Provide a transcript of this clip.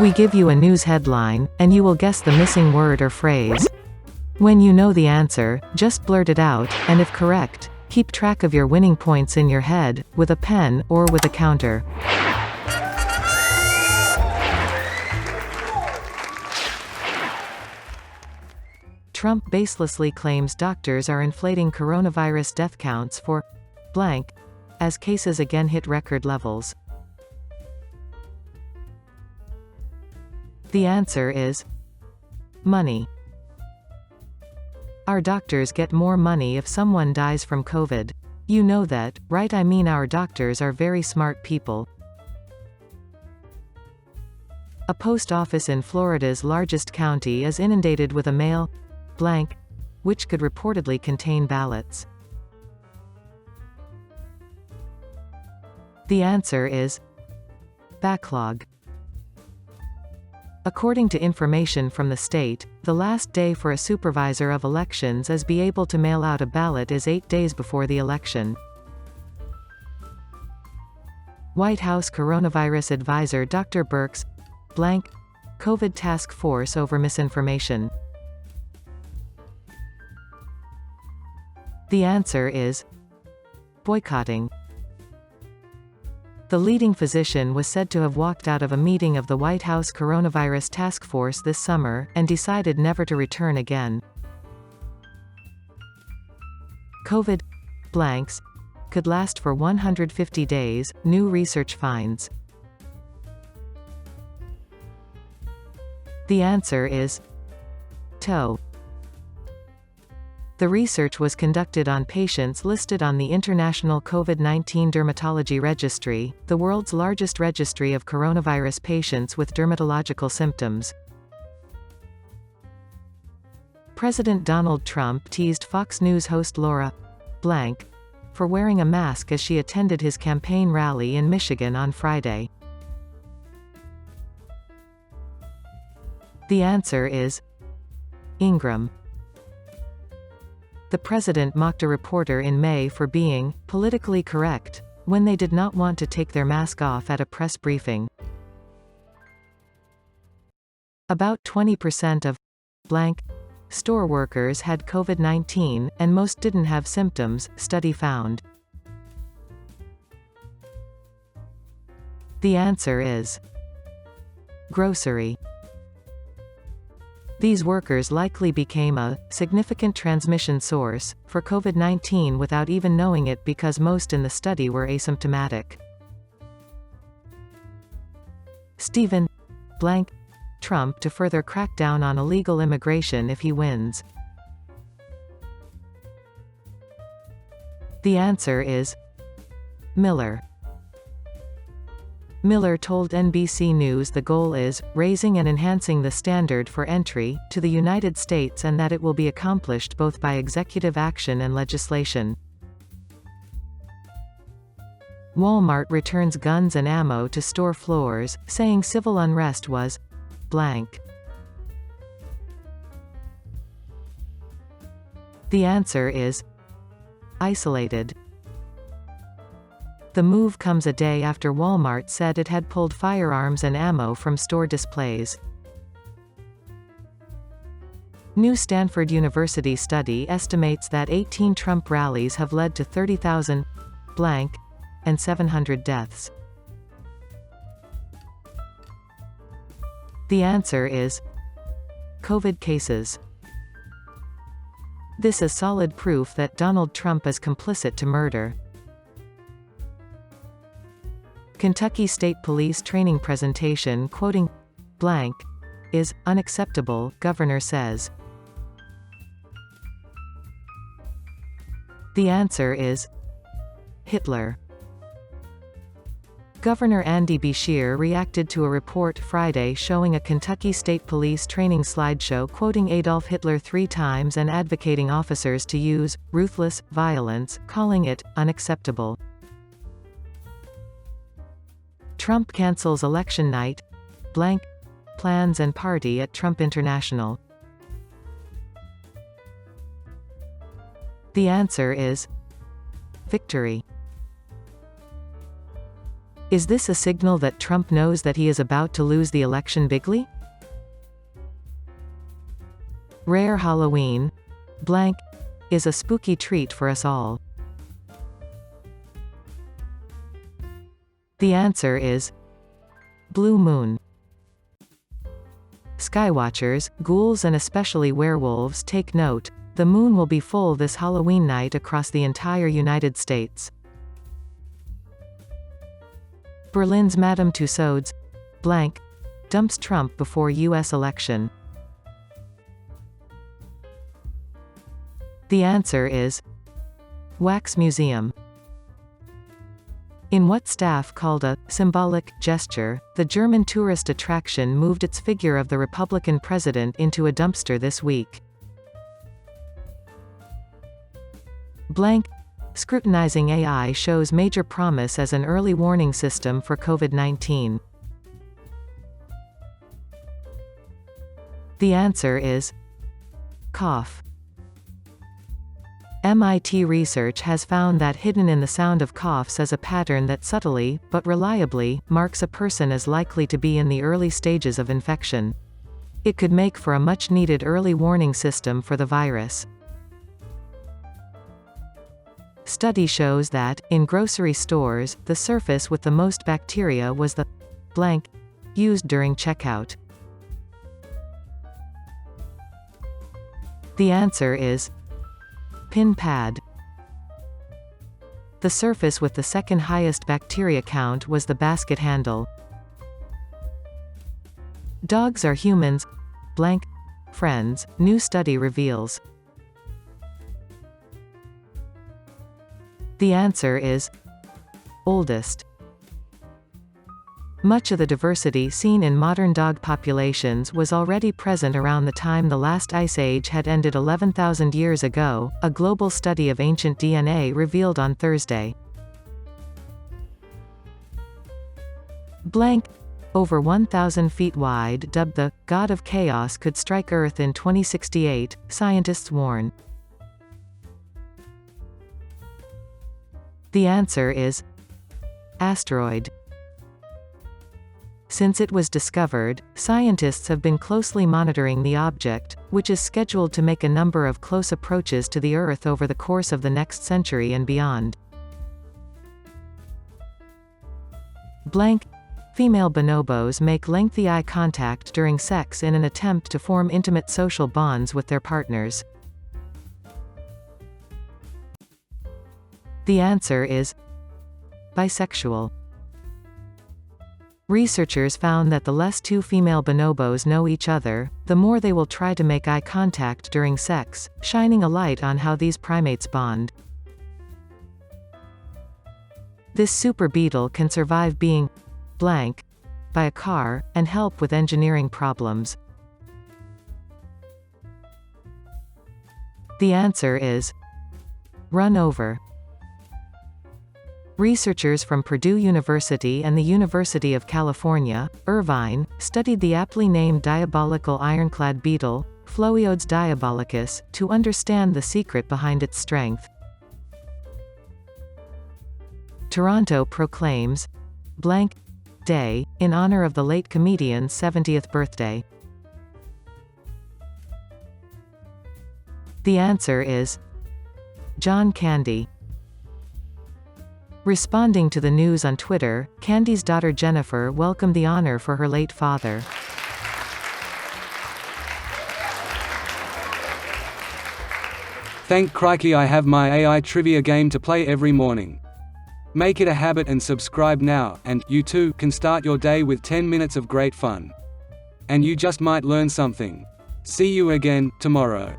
We give you a news headline, and you will guess the missing word or phrase. When you know the answer, just blurt it out, and if correct, keep track of your winning points in your head, with a pen, or with a counter. Trump baselessly claims doctors are inflating coronavirus death counts for blank, as cases again hit record levels. The answer is money. Our doctors get more money if someone dies from COVID. You know that, right? I mean, our doctors are very smart people. A post office in Florida's largest county is inundated with a mail blank, which could reportedly contain ballots. The answer is backlog. According to information from the state, the last day for a supervisor of elections is be able to mail out a ballot is 8 days before the election. White House coronavirus advisor Dr. Birx blank COVID task force over misinformation. The answer is boycotting. The leading physician was said to have walked out of a meeting of the White House Coronavirus Task Force this summer, and decided never to return again. COVID blanks could last for 150 days, new research finds. The answer is toe. The research was conducted on patients listed on the International COVID-19 Dermatology Registry, the world's largest registry of coronavirus patients with dermatological symptoms. President Donald Trump teased Fox News host Laura blank for wearing a mask as she attended his campaign rally in Michigan on Friday. The answer is Ingram. The president mocked a reporter in May for being politically correct when they did not want to take their mask off at a press briefing. About 20% of blank store workers had COVID-19, and most didn't have symptoms, study found. The answer is grocery. These workers likely became a significant transmission source for COVID-19 without even knowing it, because most in the study were asymptomatic. Stephen blank Trump to further crack down on illegal immigration if he wins. The answer is Miller. Miller told NBC News the goal is raising and enhancing the standard for entry to the United States, and that it will be accomplished both by executive action and legislation. Walmart returns guns and ammo to store floors, saying civil unrest was blank. The answer is isolated. The move comes a day after Walmart said it had pulled firearms and ammo from store displays. New Stanford University study estimates that 18 Trump rallies have led to 30,000 blank and 700 deaths. The answer is COVID cases. This is solid proof that Donald Trump is complicit to murder. Kentucky State Police training presentation quoting blank is unacceptable, governor says. The answer is Hitler. Governor Andy Beshear reacted to a report Friday showing a Kentucky State Police training slideshow quoting Adolf Hitler 3 times and advocating officers to use ruthless violence, calling it unacceptable. Trump cancels election night blank plans and party at Trump International. The answer is victory. Is this a signal that Trump knows that he is about to lose the election bigly? Rare Halloween blank is a spooky treat for us all. The answer is blue moon. Skywatchers, ghouls and especially werewolves, take note. The moon will be full this Halloween night across the entire United States. Berlin's Madame Tussauds blank dumps Trump before U.S. election. The answer is Wax Museum. In what staff called a symbolic gesture, the German tourist attraction moved its figure of the Republican president into a dumpster this week. Blank scrutinizing AI shows major promise as an early warning system for COVID-19. The answer is cough. MIT research has found that hidden in the sound of coughs is a pattern that subtly, but reliably, marks a person as likely to be in the early stages of infection. It could make for a much-needed early warning system for the virus. Study shows that, in grocery stores, the surface with the most bacteria was the blank used during checkout. The answer is pin pad. The surface with the second highest bacteria count was the basket handle. Dogs are humans blank friends, new study reveals. The answer is oldest. Much of the diversity seen in modern dog populations was already present around the time the last ice age had ended 11,000 years ago, a global study of ancient DNA revealed on Thursday. Blank, over 1,000 feet wide, dubbed the God of Chaos, could strike Earth in 2068, scientists warn. The answer is Asteroid. Since it was discovered, scientists have been closely monitoring the object, which is scheduled to make a number of close approaches to the Earth over the course of the next century and beyond. Blank. Female bonobos make lengthy eye contact during sex in an attempt to form intimate social bonds with their partners. The answer is bisexual. Researchers found that the less two female bonobos know each other, the more they will try to make eye contact during sex, shining a light on how these primates bond. This super beetle can survive being blank by a car, and help with engineering problems. The answer is run over. Researchers from Purdue University and the University of California, Irvine, studied the aptly named diabolical ironclad beetle, Phloiodes diabolicus, to understand the secret behind its strength. Toronto proclaims blank day in honor of the late comedian's 70th birthday. The answer is John Candy. Responding to the news on Twitter, Candy's daughter Jennifer welcomed the honor for her late father. Thank crikey, I have my AI trivia game to play every morning. Make it a habit and subscribe now, and you too can start your day with 10 minutes of great fun. And you just might learn something. See you again tomorrow.